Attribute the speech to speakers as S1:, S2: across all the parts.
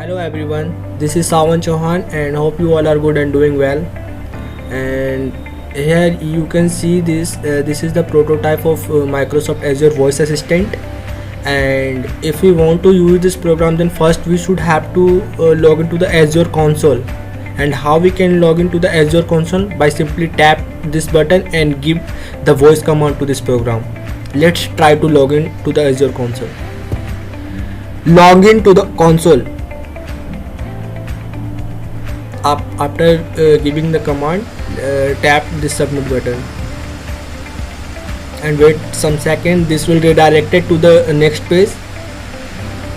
S1: Hello everyone, this is Sawan Chauhan and hope you all are good and doing well. And here you can see this is the prototype of Microsoft Azure Voice Assistant. And if we want to use this program, then first we should have to log into the Azure console. And how we can log into the Azure console? By simply tap this button and give the voice command to this program. Let's try to log in to the Azure console. Log in to the console. After giving the command, tap this submit button and wait some second. This will redirect it to the next page.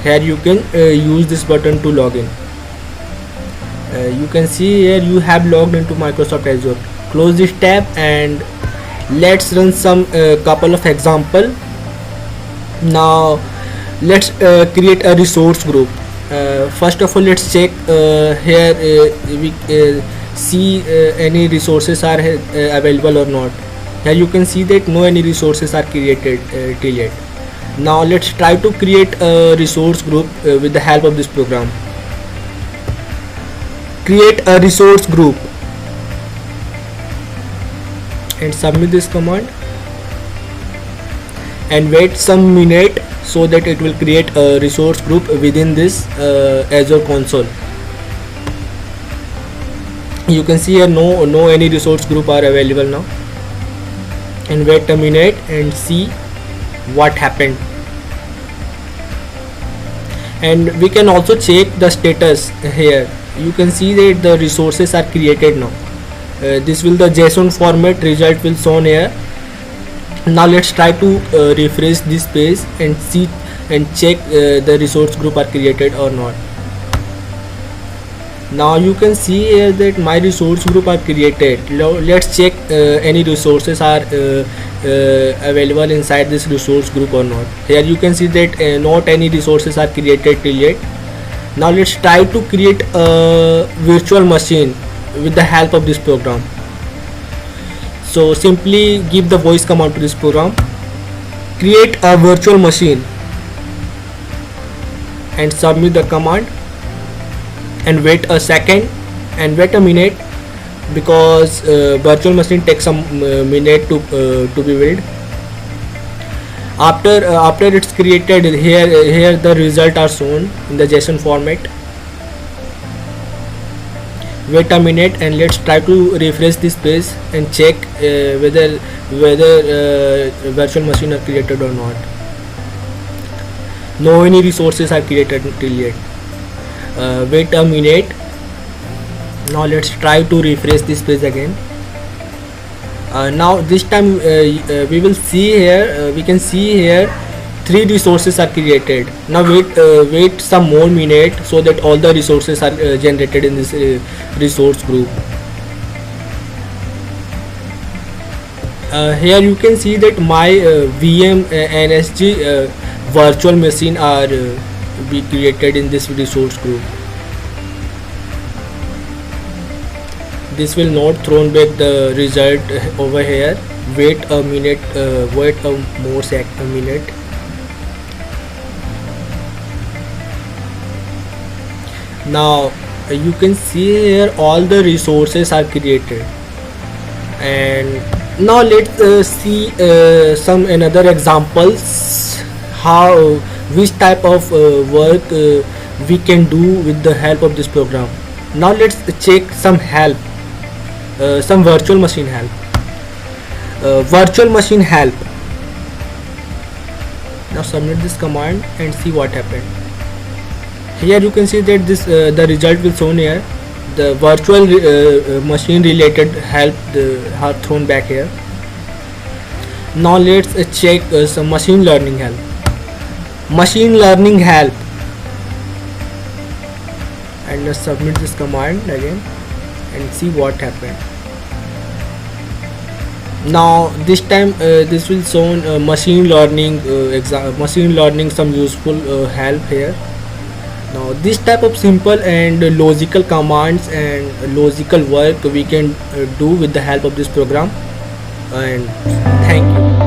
S1: Here you can use this button to log in. You can see here you have logged into Microsoft Azure. Close this tab and let's run some couple of example. Now let's create a resource group. First of all, let's check here we see any resources are available or not. Here you can see that no any resources are created till yet. Now let's try to create a resource group with the help of this program. Create a resource group and submit this command and wait some minute so that it will create a resource group within this Azure console. You can see here no any resource group are available now, and wait a minute and see what happened. And we can also check the status here. You can see that the resources are created now. This will the JSON format result will shown here. Now let's try to refresh this page and see and check the resource group are created or not. Now you can see here that my resource group are created. Let's check any resources are available inside this resource group or not. Here you can see that not any resources are created till yet. Now let's try to create a virtual machine with the help of this program. So simply give the voice command to this program. Create a virtual machine and submit the command and wait a second and wait a minute, because virtual machine takes some minute to be built. After it's created, here the result are shown in the JSON format. Wait a minute and let's try to refresh this page and check whether virtual machine are created or not. No any resources are created till yet. Wait a minute. Now let's try to refresh this page again. Now this time we will see here, we can see here 3 resources are created. Now wait some more minute so that all the resources are generated in this resource group. Here you can see that my VM NSG virtual machine are be created in this resource group. This will not thrown back the result over here. Wait a minute, wait a more a minute. Now you can see here all the resources are created. And now let's see some another examples how which type of work we can do with the help of this program. Now let's check some help, some virtual machine help. Virtual machine help. Now submit this command and see what happened. Here you can see that this the result will shown here. The virtual machine related help are thrown back here. Now let's check some machine learning help. Machine learning help, and let's submit this command again and see what happened. Now this time this will show machine learning machine learning some useful help here. Now this type of simple and logical commands and logical work we can do with the help of this program. And thank you.